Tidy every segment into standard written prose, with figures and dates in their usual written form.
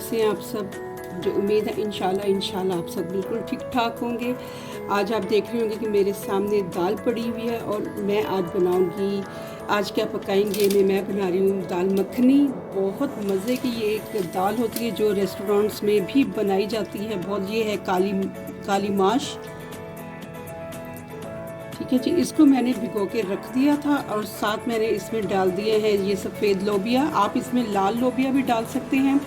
कैसे हैं आप सब। जो उम्मीद है इंशाल्लाह आप सब बिल्कुल ठीक ठाक होंगे। आज आप देख रहे होंगे कि मेरे सामने दाल पड़ी हुई है और मैं आज बनाऊंगी। आज क्या पकाएंगे मैं बना रही हूँ दाल मखनी। बहुत मज़े की ये एक दाल होती है जो रेस्टोरेंट्स में भी बनाई जाती है। बहुत ये है काली माश। ठीक है जी, इसको मैंने भिगो के रख दिया था और साथ मैंने इसमें डाल दिए हैं ये सफ़ेद लोबिया। आप इसमें लाल लोबिया भी डाल सकते हैं।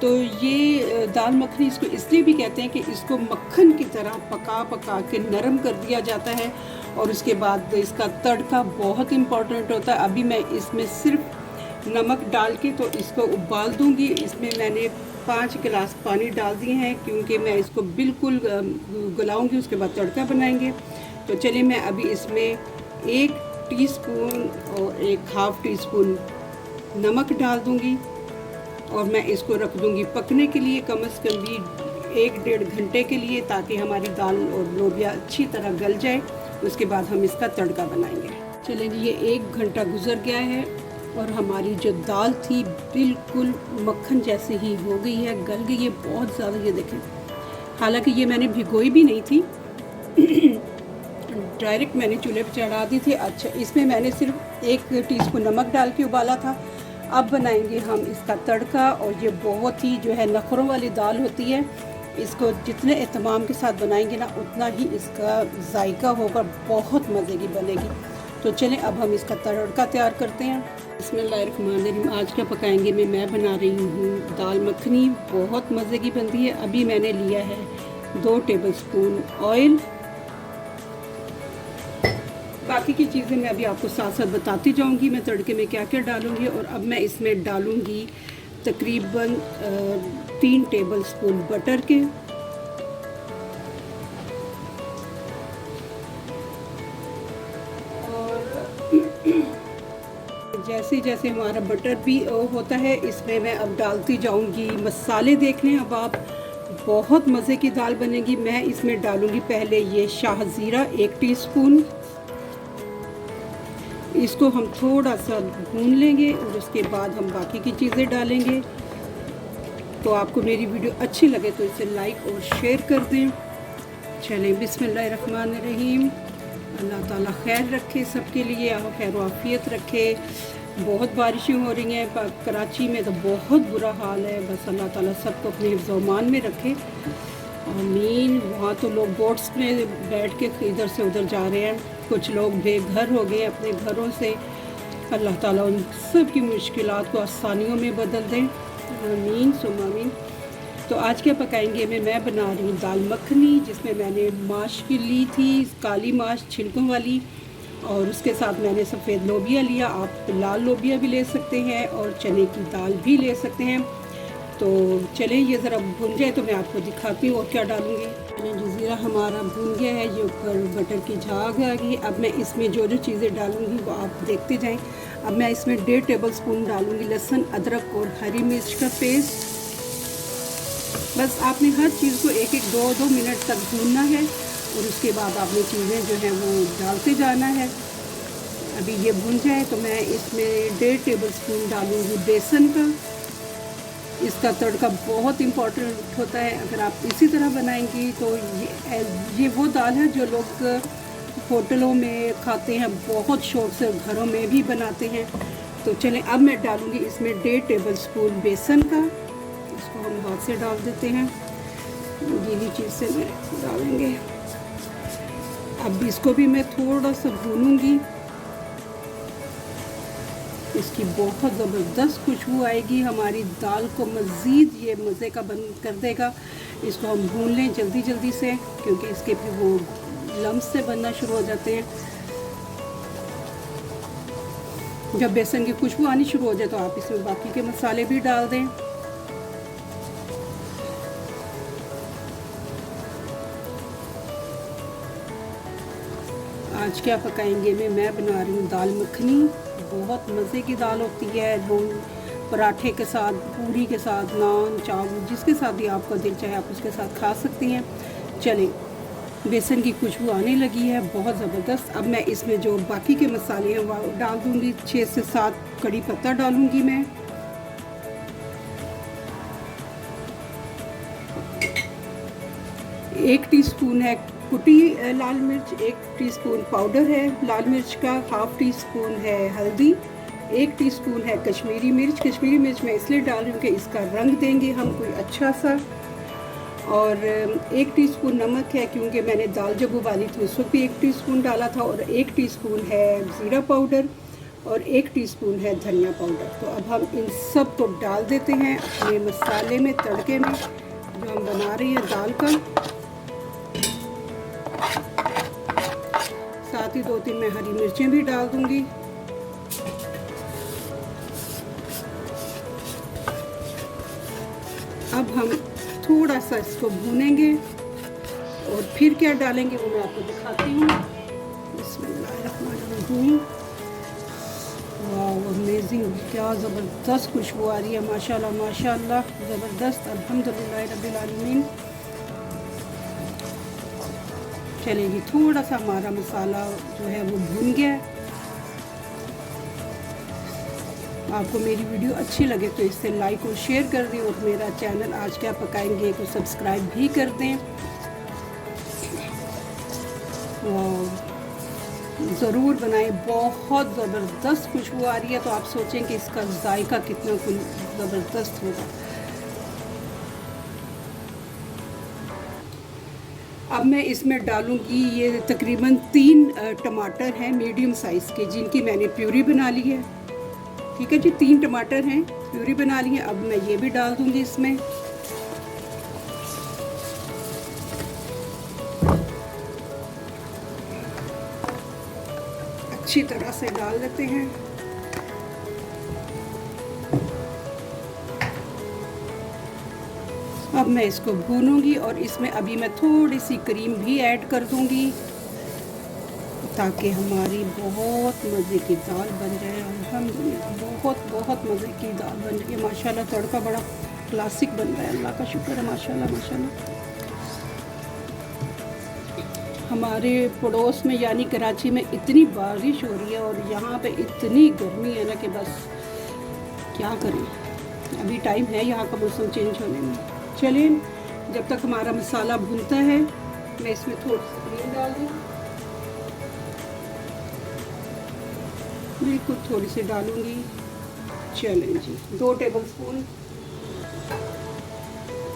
तो ये दाल मखनी इसको इसलिए भी कहते हैं कि इसको मक्खन की तरह पका के नरम कर दिया जाता है और उसके बाद इसका तड़का बहुत इम्पॉर्टेंट होता है। अभी मैं इसमें सिर्फ नमक डाल के तो इसको उबाल दूंगी। इसमें मैंने 5 गिलास पानी डाल दिए हैं क्योंकि मैं इसको बिल्कुल गलाऊंगी, उसके बाद तड़का बनाएंगे। तो चलिए मैं अभी इसमें 1 टीस्पून और 1/2 टीस्पून नमक डाल दूंगी और मैं इसको रख दूंगी पकने के लिए कम से कम भी 1-1.5 घंटे के लिए, ताकि हमारी दाल और लोबिया अच्छी तरह गल जाए। उसके बाद हम इसका तड़का बनाएंगे। चलिए जी, ये 1 घंटा गुजर गया है और हमारी जो दाल थी बिल्कुल मक्खन जैसे ही हो गई है, गल गई है बहुत ज़्यादा। ये देखें, हालांकि ये मैंने भिगोई भी नहीं थी डायरेक्ट मैंने चूल्हे पर चढ़ा दी थी। अच्छा, इसमें मैंने सिर्फ 1 टीस्पून नमक डाल के उबाला था। अब बनाएंगे हम इसका तड़का और ये बहुत ही जो है नखरों वाली दाल होती है। इसको जितने एहतमाम के साथ बनाएंगे ना उतना ही इसका जायका होगा, बहुत मज़े की बनेगी। तो चलें अब हम इसका तड़का तैयार करते हैं। बिस्मिल्लाहिर्रहमानिर्रहीम। आज क्या पकाएंगे मैं बना रही हूँ दाल मखनी, बहुत मज़े की बनती है। अभी मैंने लिया है 2 टेबलस्पून ऑयल। बाकी की चीज़ें मैं अभी आपको साथ साथ बताती जाऊंगी, मैं तड़के में क्या क्या डालूंगी। और अब मैं इसमें डालूंगी तकरीबन 3 टेबलस्पून बटर के। और जैसे जैसे हमारा बटर भी होता है, इसमें मैं अब डालती जाऊंगी मसाले। देख लें अब आप, बहुत मज़े की दाल बनेगी। मैं इसमें डालूंगी पहले ये शाह ज़ीरा 1 टीस्पून। इसको हम थोड़ा सा भून लेंगे और उसके बाद हम बाकी की चीज़ें डालेंगे। तो आपको मेरी वीडियो अच्छी लगे तो इसे लाइक और शेयर कर दें। चलें, बिस्मिल्लाहिर्रहमानिर्रहीम। अल्लाह ताला खैर रखे सबके लिए, खैर आफियत रखे। बहुत बारिशें हो रही हैं कराची में, तो बहुत बुरा हाल है। बस अल्लाह ताला सबको अपने हिफ्ज़ व अमान में रखे, आमीन। वहाँ तो लोग बोट्स में बैठ के इधर से उधर जा रहे हैं, कुछ लोग बेघर हो गए अपने घरों से। अल्लाह ताला उन सब की मुश्किलात को आसानियों में बदल दें, आमीन सुम्मा आमीन। तो आज क्या पकाएंगे मैं बना रही हूँ दाल मखनी, जिसमें मैंने माश की ली थी, काली माश छिलकों वाली, और उसके साथ मैंने सफ़ेद लोबिया लिया। आप लाल लोबिया भी ले सकते हैं और चने की दाल भी ले सकते हैं। तो चलें ये ज़रा भुन जाए तो मैं आपको दिखाती हूँ और क्या डालूँगी। ज़ीरा हमारा भुन गया है, ये ऊपर बटर की झाग आ गई। अब मैं इसमें जो जो चीज़ें डालूँगी वो आप देखते जाएं। अब मैं इसमें 1.5 टेबलस्पून डालूँगी लहसुन, अदरक और हरी मिर्च का पेस्ट। बस आपने हर चीज़ को 1-2 मिनट तक भूनना है और उसके बाद आपने चीज़ें जो हैं वो डालते जाना है। अभी ये भुन जाए तो मैं इसमें 1.5 टेबलस्पून डालूँगी बेसन का। इसका तड़का बहुत इम्पॉर्टेंट होता है। अगर आप इसी तरह बनाएंगी तो ये वो दाल है जो लोग होटलों में खाते हैं बहुत शौक़ से, घरों में भी बनाते हैं। तो चलें अब मैं डालूँगी इसमें 1.5 टेबलस्पून बेसन का। इसको हम हाथ से डाल देते हैं, गीली चीज़ से मैं डालेंगे। अब इसको भी मैं थोड़ा सा भूनूँगी। इसकी बहुत ज़बरदस्त खुशबू आएगी, हमारी दाल को मज़ीद ये मज़े का बन कर देगा। इसको हम भून लें जल्दी से, क्योंकि इसके फिर वो लम्स से बनना शुरू हो जाते हैं। जब बेसन की खुशबू आनी शुरू हो जाए तो आप इसमें बाकी के मसाले भी डाल दें। आज क्या पकाएंगे मैं बना रही हूँ दाल मखनी। बहुत मज़े की दाल होती है, लोग पराठे के साथ, पूरी के साथ, नान, चावल, जिसके साथ भी आपका दिल चाहे आप उसके साथ खा सकती हैं। चलें, बेसन की खुशबू आने लगी है बहुत ज़बरदस्त। अब मैं इसमें जो बाकी के मसाले हैं वो डाल दूँगी। 6 से 7 कड़ी पत्ता डालूँगी मैं। 1 टीस्पून है कुटी लाल मिर्च, 1 टीस्पून पाउडर है लाल मिर्च का, हाफ़ टी स्पून है हल्दी, 1 टीस्पून है कश्मीरी मिर्च। कश्मीरी मिर्च मैं इसलिए डाल रही हूँ कि इसका रंग देंगे हम कोई अच्छा सा। और 1 टीस्पून नमक है, क्योंकि मैंने दाल जब उबाली थी उस वक्त भी 1 टीस्पून डाला था। और 1 टीस्पून है ज़ीरा पाउडर और 1 टीस्पून है धनिया पाउडर। तो अब हम इन सब को डाल देते हैं अपने मसाले में, तड़के में जो हम बना रहे हैं दाल का। साथ ही 2-3 मैं हरी मिर्चें भी डाल दूंगी। अब हम थोड़ा सा इसको भूनेंगे और फिर क्या डालेंगे वो मैं आपको दिखाती हूँ। बिस्मिल्लाहिर्रहमानिर्रहीम। वाह अमेजिंग, क्या ज़बरदस्त खुशबू आ रही है, माशाल्लाह माशाल्लाह, ज़बरदस्त, अल्हम्दुलिल्लाह रब्बिल आलमीन। चलेगी, थोड़ा सा हमारा मसाला जो है वो भुन गया है। आपको मेरी वीडियो अच्छी लगे तो इसे लाइक और शेयर कर दें, और मेरा चैनल आज क्या पकाएंगे को सब्सक्राइब भी कर दें। ज़रूर बनाएं, बहुत ज़बरदस्त खुशबू आ रही है। तो आप सोचें कि इसका जायका कितना ज़बरदस्त होगा। अब मैं इसमें डालूंगी, ये तकरीबन 3 टमाटर हैं मीडियम साइज़ के, जिनकी मैंने प्यूरी बना ली है। ठीक है जी, 3 टमाटर हैं, प्यूरी बना ली है। अब मैं ये भी डाल दूंगी इसमें। अच्छी तरह से डाल देते हैं। अब मैं इसको भूनूंगी और इसमें अभी मैं थोड़ी सी क्रीम भी ऐड कर दूंगी, ताकि हमारी बहुत मज़े की दाल बन जाए। अल्हम्दुलिल्लाह बहुत बहुत मज़े की दाल बन रही है माशाल्लाह। तड़का बड़ा क्लासिक बन रहा है, अल्लाह का शुक्र है माशाल्लाह माशाल्लाह। हमारे पड़ोस में यानी कराची में इतनी बारिश हो रही है और यहाँ पे इतनी गर्मी है ना कि बस क्या करें। अभी टाइम है यहाँ का मौसम चेंज होने में। चलिए, जब तक हमारा मसाला भुनता है मैं इसमें थोड़ी सी क्रीम डाल दूँ, बिल्कुल थोड़ी सी डालूंगी। चलें जी, 2 टेबलस्पून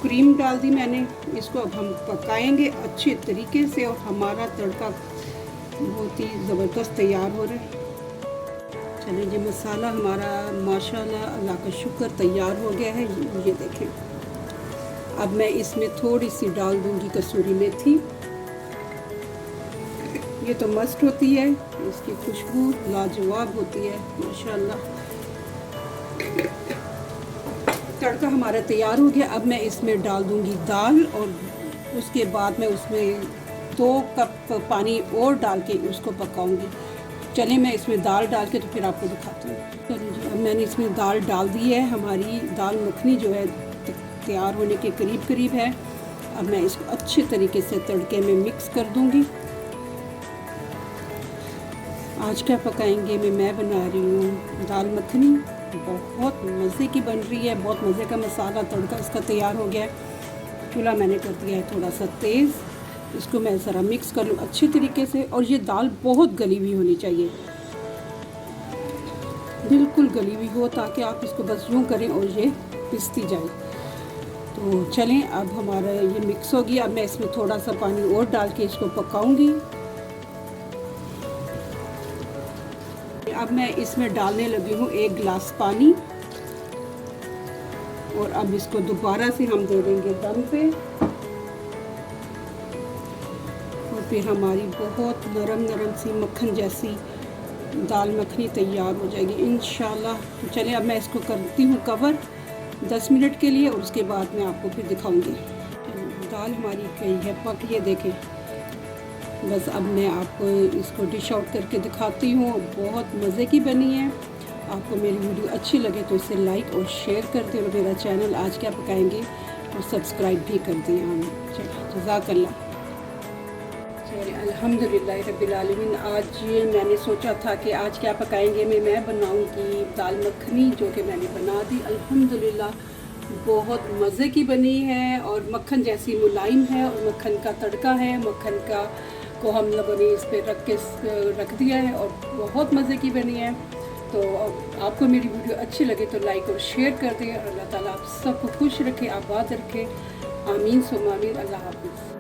क्रीम डाल दी मैंने। इसको अब हम पकाएंगे अच्छे तरीके से और हमारा तड़का बहुत ही ज़बरदस्त तैयार हो रहा है। चलिए जी, मसाला हमारा माशाल्लाह अल्लाह का शुक्र तैयार हो गया है। ये देखें, अब मैं इसमें थोड़ी सी डाल दूंगी कसूरी मेथी। ये तो मस्त होती है, इसकी खुशबू लाजवाब होती है माशाल्लाह। तड़का हमारा तैयार हो गया। अब मैं इसमें डाल दूंगी दाल और उसके बाद मैं उसमें 2 कप पानी और डाल के उसको पकाऊंगी। चलिए, मैं इसमें दाल डाल के तो फिर आपको दिखाती हूँ। चलिए जी, अब मैंने इसमें दाल डाल दी है। हमारी दाल मखनी जो है तैयार होने के करीब करीब है। अब मैं इसको अच्छे तरीके से तड़के में मिक्स कर दूंगी। आज क्या पकाएंगे मैं बना रही हूँ दाल मखनी, बहुत मज़े की बन रही है। बहुत मज़े का मसाला तड़का इसका तैयार हो गया है। चूल्हा मैंने कर दिया है थोड़ा सा तेज़। इसको मैं ज़रा मिक्स कर लूँ अच्छी तरीके से। और ये दाल बहुत गली हुई होनी चाहिए, बिल्कुल गली हुई हो, ताकि आप इसको बस यूँ करें और ये पिसती जाए। तो चलें, अब हमारा ये मिक्स हो गया। अब मैं इसमें थोड़ा सा पानी और डाल के इसको पकाऊंगी। अब मैं इसमें डालने लगी हूँ 1 गिलास पानी और अब इसको दोबारा से हम दे देंगे दम पे। और फिर हमारी बहुत नरम नरम सी मक्खन जैसी दाल मखनी तैयार हो जाएगी इंशाल्लाह। तो चलिए, अब मैं इसको करती हूँ कवर 10 मिनट के लिए और उसके बाद मैं आपको फिर दिखाऊंगी। दाल हमारी गई है पक, ये देखें। बस अब मैं आपको इसको डिश आउट करके दिखाती हूँ। बहुत मज़े की बनी है। आपको मेरी वीडियो अच्छी लगे तो इसे लाइक और शेयर कर दें और मेरा चैनल आज क्या पकाएंगे और सब्सक्राइब भी कर दें। चलिए, जज़ाकल्लाह। चलिए, अल्हम्दुलिल्लाह रब्बिल आलमीन। आज मैंने सोचा था कि आज क्या पकाएंगे मैं बनाऊंगी दाल मखनी, जो कि मैंने बना दी अल्हम्दुलिल्लाह। बहुत मज़े की बनी है और मक्खन जैसी मुलायम है और मक्खन का तड़का है, मक्खन का को हम लोगों ने इस पर रख दिया है और बहुत मज़े की बनी है। तो आपको मेरी वीडियो अच्छी लगे तो लाइक और शेयर कर दें और अल्लाह ताला आप सबको खुश रखे, आबाद रखे। आमीन सुम्मा आमीन। अल्लाह हाफ़िज़।